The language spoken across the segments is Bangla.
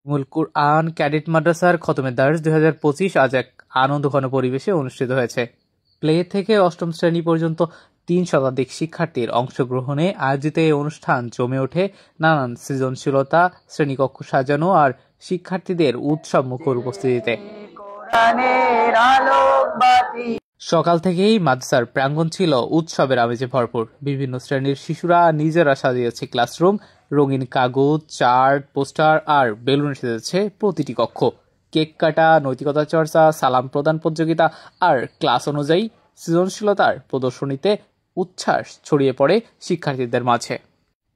মূল কুরআন ক্যাডেট মাদ্রাসার খতমে দার্স 2025 আজ এক আনন্দঘন পরিবেশে অনুষ্ঠিত হয়েছে। প্লে থেকে অষ্টম শ্রেণী পর্যন্ত 3 শতাধিক শিক্ষার্থীর অংশগ্রহণে আয়োজিত এই অনুষ্ঠান জমে ওঠে নানান সৃজনশীলতা, শ্রেণীকক্ষ সাজানো আর শিক্ষার্থীদের উৎসব মুখর উপস্থিতিতে। সকাল থেকেই মাদ্রাসার প্রাঙ্গণ ছিল উৎসবের আমেজে ভরপুর। বিভিন্ন শ্রেণীর শিশুরা নিজেরা সাজিয়েছে ক্লাসরুম, রঙিন কাগজ, চার্ট, পোস্টার আর বেলুন সেজেছে প্রতিটি কক্ষ। কেক কাটা, নৈতিকতা চর্চা, সালাম প্রদান প্রতিযোগিতা আর ক্লাস অনুযায়ী সৃজনশীলতার প্রদর্শনীতে উচ্ছ্বাস ছড়িয়ে পড়ে শিক্ষার্থীদের মাঝে।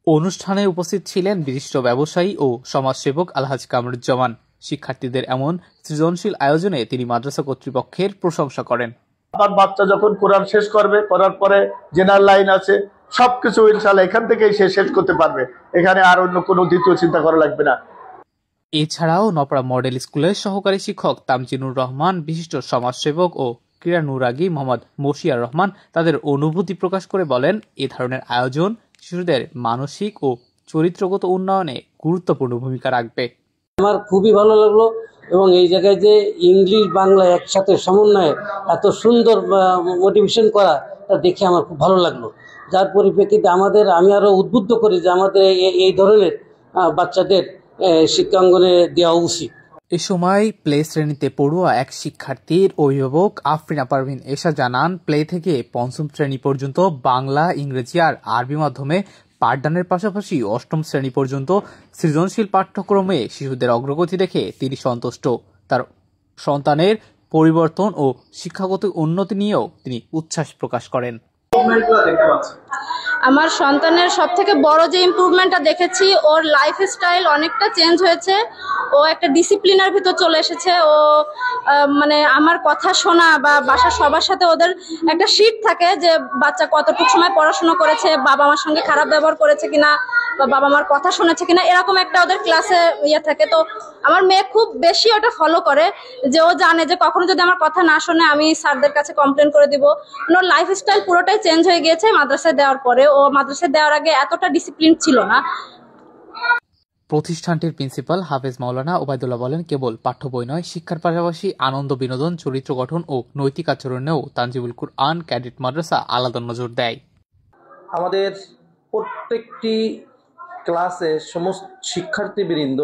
অনুষ্ঠানে উপস্থিত ছিলেন বিশিষ্ট ব্যবসায়ী ও সমাজসেবক আলহাজ কামরুজ্জামান। শিক্ষার্থীদের এমন সৃজনশীল আয়োজনে তিনি মাদ্রাসা কর্তৃপক্ষের প্রশংসা করেন। আমার বাচ্চা যখন কোরআন শেষ করবে, করার পরে জেনারেল লাইন আছে, সবকিছু ইনশাআল্লাহ এখান থেকেই সে শেষ করতে পারবে। এখানে আর অন্য কোনো দ্বিতীয় চিন্তা করা লাগবে না। এছাড়াও নপড়া মডেল স্কুলের সহকারী শিক্ষক তামজিনুর রহমান, বিশিষ্ট সমাজসেবক ও ক্রীড়ানুরাগী মোহাম্মদ মশিয়ার রহমান তাদের অনুভূতি প্রকাশ করে বলেন, এ ধরনের আয়োজন শিশুদের মানসিক ও চরিত্রগত উন্নয়নে গুরুত্বপূর্ণ ভূমিকা রাখবে। আমার খুবই ভালো লাগলো এবং এই জায়গায় যে ইংলিশ বাংলা একসাথে সমন্বয়ে এত সুন্দর মোটিভেশন করা, তা দেখে আমার খুব ভালো লাগলো। যার পরিপ্রেক্ষিতে আমি আরও উদ্বুদ্ধ করি যে আমাদের এই ধরনের বাচ্চাদের শিক্ষাঙ্গনে দেওয়া উচিত। এ সময় প্লে শ্রেণীতে পড়ুয়া এক শিক্ষার্থীর অভিভাবক আফরিনা পারভিন এশা জানান, প্লে থেকে পঞ্চম শ্রেণী পর্যন্ত বাংলা, ইংরেজি আর আরবি মাধ্যমে পাঠদানের পাশাপাশি অষ্টম শ্রেণী পর্যন্ত সৃজনশীল পাঠ্যক্রমে শিশুদের অগ্রগতি দেখে তিনি সন্তুষ্ট। তার সন্তানের পরিবর্তন ও শিক্ষাগত উন্নতি নিয়েও তিনি উচ্ছ্বাস প্রকাশ করেন। আমার সন্তানের সবথেকে বড় যে ইমপ্রুভমেন্টটা দেখেছি, ওর লাইফ স্টাইল অনেকটা চেঞ্জ হয়েছে। ও একটা ডিসিপ্লিনের ভিতর চলে এসেছে। ও মানে আমার কথা শোনা বা বাসার সবার সাথে ওদের একটা শিট থাকে যে বাচ্চা কতটুকু সময় পড়াশোনা করেছে, বাবা মার সঙ্গে খারাপ ব্যবহার করেছে কিনা বা বাবা মার কথা শুনেছে কিনা, এরকম একটা ওদের ক্লাসে থাকে। তো আমার মেয়ে খুব বেশি ওটা ফলো করে, যে ও জানে যে কখনো যদি আমার কথা না শোনে আমি স্যারদের কাছে কমপ্লেন করে দিব। ওর লাইফ স্টাইল পুরোটাই চেঞ্জ হয়ে গিয়েছে মাদ্রাসায় দেওয়ার পরে। ও মাদ্রাসায় দেওয়ার আগে এতটা ডিসিপ্লিন ছিল না। প্রতিষ্ঠানটির প্রিন্সিপাল হাফেজ মাওলানা ওবায়দুল্লাহ বলেন, কেবল পাঠ্য বই নয়, শিক্ষার পাশাপাশি আনন্দ, বিনোদন, চরিত্র গঠন ও নৈতিক আচরণেও তানজিমুল কুরআন ক্যাডেট মাদ্রাসা আলাদা নজর দেয়। আমাদের প্রত্যেকটি ক্লাসে সমস্ত শিক্ষার্থীবৃন্দ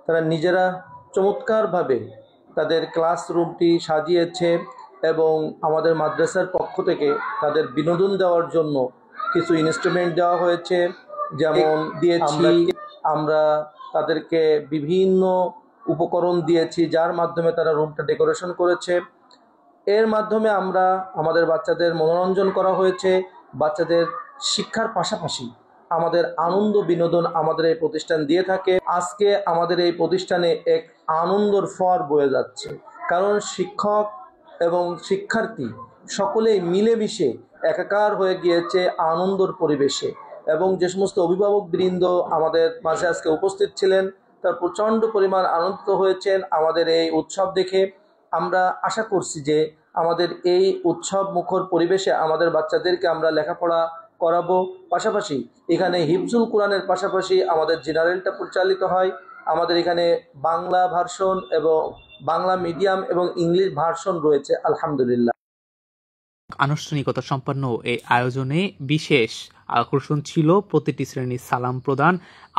তারা নিজেরা চমৎকারভাবে তাদের ক্লাসরুমটি সাজিয়েছে এবং আমাদের মাদ্রাসার পক্ষ থেকে তাদের বিনোদন দেওয়ার জন্য কিছু ইনস্ট্রুমেন্ট দেওয়া হয়েছে। যেমন দিয়েছি আমরা তাদেরকে বিভিন্ন উপকরণ দিয়েছি, যার মাধ্যমে তারা রুমটা ডেকোরেশন করেছে। এর মাধ্যমে আমরা আমাদের বাচ্চাদের মনোরঞ্জন করা হয়েছে। বাচ্চাদের শিক্ষার পাশাপাশি আমাদের আনন্দ, বিনোদন আমাদের এই প্রতিষ্ঠান দিয়ে থাকে। আজকে আমাদের এই প্রতিষ্ঠানে এক আনন্দর ফোয়ারা বয়ে যাচ্ছে, কারণ শিক্ষক এবং শিক্ষার্থী সকলেই মিলেমিশে একাকার হয়ে গিয়েছে আনন্দর পরিবেশে। এবং যে সমস্ত অভিভাবকবৃন্দ আমাদের মাঝে আজকে উপস্থিত ছিলেন, তার প্রচণ্ড পরিমাণ আনন্দিত হয়েছেন আমাদের এই উৎসব দেখে। আমরা আশা করছি যে আমাদের এই উৎসব মুখর পরিবেশে আমাদের বাচ্চাদেরকে আমরা লেখাপড়া করাবো। পাশাপাশি এখানে হিফজুল কোরআনের পাশাপাশি আমাদের জেনারেলটা পরিচালিত হয়। আমাদের এখানে বাংলা ভার্সন এবং বাংলা মিডিয়াম এবং ইংলিশ ভার্সন রয়েছে, আলহামদুলিল্লাহ। আনুষ্ঠানিকতা সম্পন্ন এই আয়োজনে বিশেষ আকর্ষণ ছিল প্রতিটি শ্রেণীর সালাম প্রদান,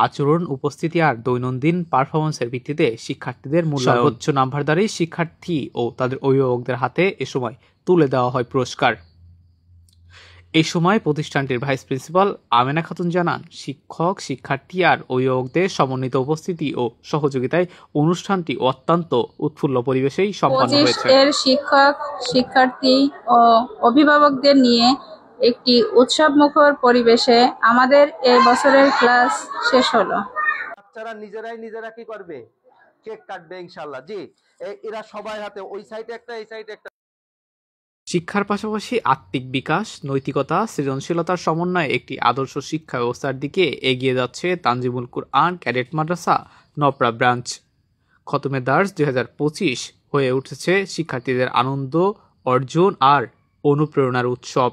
আচরণ, উপস্থিতি আর দৈনন্দিন পারফরমেন্সের ভিত্তিতে শিক্ষার্থীদের সর্বোচ্চ নাম্বারধারী শিক্ষার্থী ও তাদের অভিভাবকদের হাতে এ সময় তুলে দেওয়া হয় পুরস্কার। এই সময় প্রতিষ্ঠানটির ভাইস প্রিন্সিপাল আমেনা খাতুন জানান, শিক্ষক, শিক্ষার্থী আর অভিভাবকদের সমন্বিত উপস্থিতি ও সহযোগিতায় অনুষ্ঠানটি অত্যন্ত উৎফুল্ল পরিবেশেই সম্পন্ন হয়েছে। শিক্ষক, শিক্ষার্থী ও অভিভাবকদের নিয়ে একটি উৎসব মুখর পরিবেশে আমাদের এই বছরের ক্লাস শেষ হলো। বাচ্চারা নিজেরা কি করবে? কেক কাটবে ইনশাআল্লাহ। জি, এরা সবাই হাতে ওই সাইডে একটা, এই সাইডে একটা। শিক্ষার পাশাপাশি আত্মিক বিকাশ, নৈতিকতা, সৃজনশীলতার সমন্বয়ে একটি আদর্শ শিক্ষা ব্যবস্থার দিকে এগিয়ে যাচ্ছে তানজিমুল কুরআন ক্যাডেট মাদ্রাসা নপড়া ব্রাঞ্চ। খতমে দার্স 2025 হয়ে উঠেছে শিক্ষার্থীদের আনন্দ, অর্জন আর অনুপ্রেরণার উৎসব।